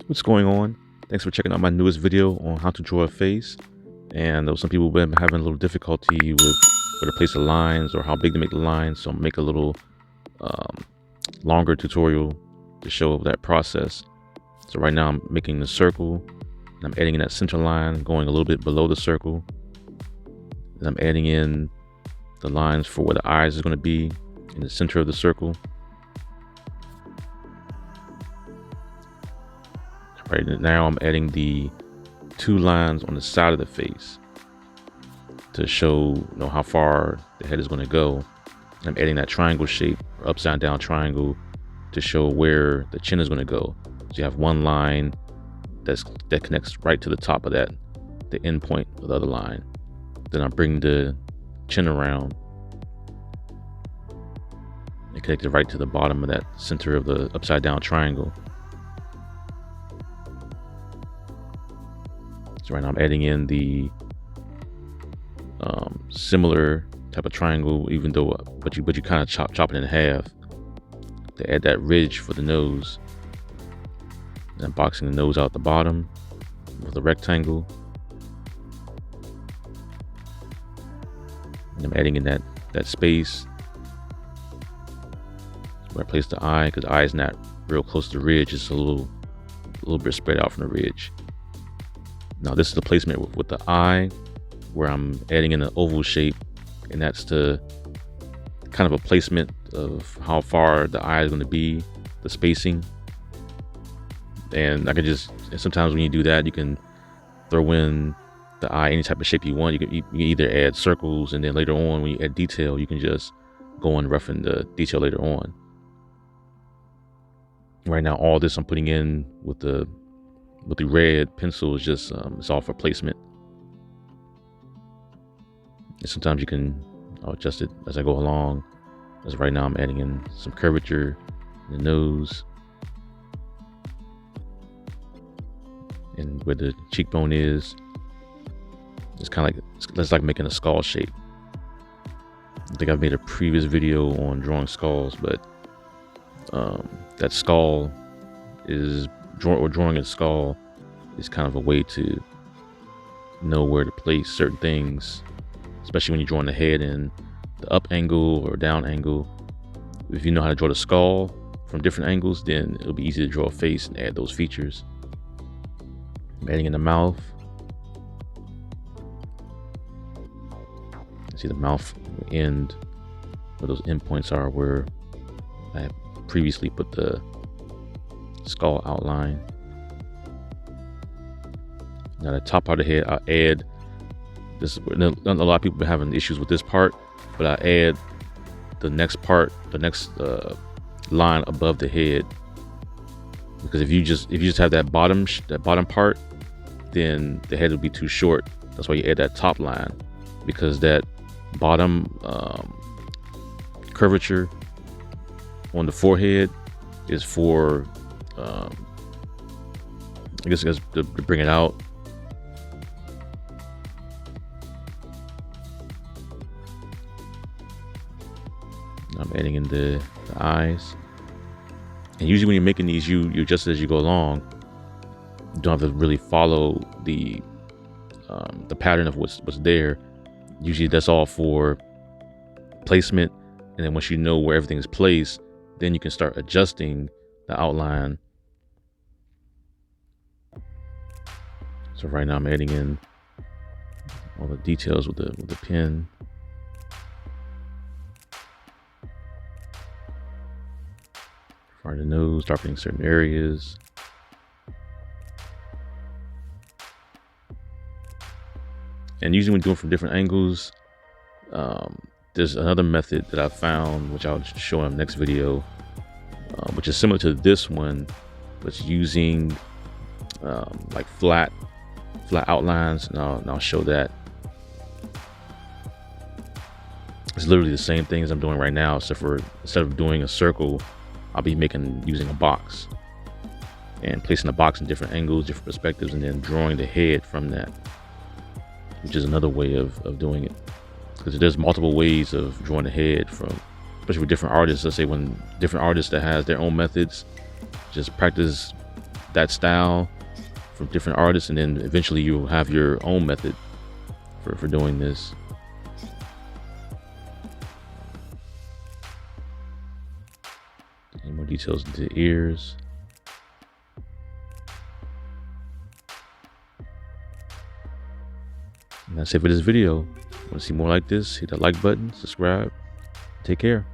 What's going on? Thanks for checking out my newest video on how to draw a face. And some people have been having a little difficulty with where to place the lines or how big to make the lines, so I'll make a little longer tutorial to show that process. So right now I'm making the circle and I'm adding in that center line going a little bit below the circle, and I'm adding in the lines for where the eyes is going to be in the center of the circle. Right now I'm adding the two lines on the side of the face to show how far the head is going to go. I'm adding that triangle shape or upside down triangle to show where the chin is going to go. So you have one line that connects right to the top of that, the end point of the other line. Then I bring the chin around and connect it right to the bottom of that center of the upside down triangle. So right now I'm adding in the similar type of triangle, even though but you kind of chop it in half to add that ridge for the nose. And I'm boxing the nose out the bottom with a rectangle. And I'm adding in that space where I place the eye, because the eye is not real close to the ridge. It's a little bit spread out from the ridge. Now this is the placement with the eye, where I'm adding in an oval shape, and that's the kind of a placement of how far the eye is going to be, the spacing. And I can just, sometimes when you do that, you can throw in the eye any type of shape you want. You can either add circles, and then later on when you add detail, you can just go and roughen the detail later on. Right now all this I'm putting in with the red pencil is just it's all for placement. And sometimes you can adjust it as I go along. As right now I'm adding in some curvature in the nose and where the cheekbone is. It's kind of it's like making a skull shape. I think I've made a previous video on drawing skulls, but that skull is drawing a skull is kind of a way to know where to place certain things, especially when you're drawing the head in the up angle or down angle. If you know how to draw the skull from different angles, then it'll be easy to draw a face and add those features. I'm adding in the mouth. See the mouth end, where those endpoints are, where I previously put the skull outline. Now the top part of the head, I add this. A lot of people have been having issues with this part, but I add the next part, the next line above the head, because if you just have that bottom part, then the head will be too short. That's why you add that top line, because that bottom curvature on the forehead is for I guess to bring it out. I'm adding in the eyes, and usually when you're making these, you adjust it as you go along. You don't have to really follow the pattern of what's there. Usually that's all for placement, and then once you know where everything is placed, then you can start adjusting the outline. So right now I'm adding in all the details with the pen. For the nose, darkening certain areas. And usually when doing from different angles, there's another method that I found, which I'll show in the next video, which is similar to this one, but it's using like flat outlines, and I'll show that. It's literally the same thing as I'm doing right now, except for instead of doing a circle, I'll be using a box and placing the box in different angles, different perspectives, and then drawing the head from that, which is another way of doing it. Because there's multiple ways of drawing the head, from especially with different artists. Let's say when different artists that has their own methods, just practice that style from different artists, and then eventually you'll have your own method for doing this. Any more details into the ears. And that's it for this video. Want to see more like this? Hit that like button, subscribe. Take care.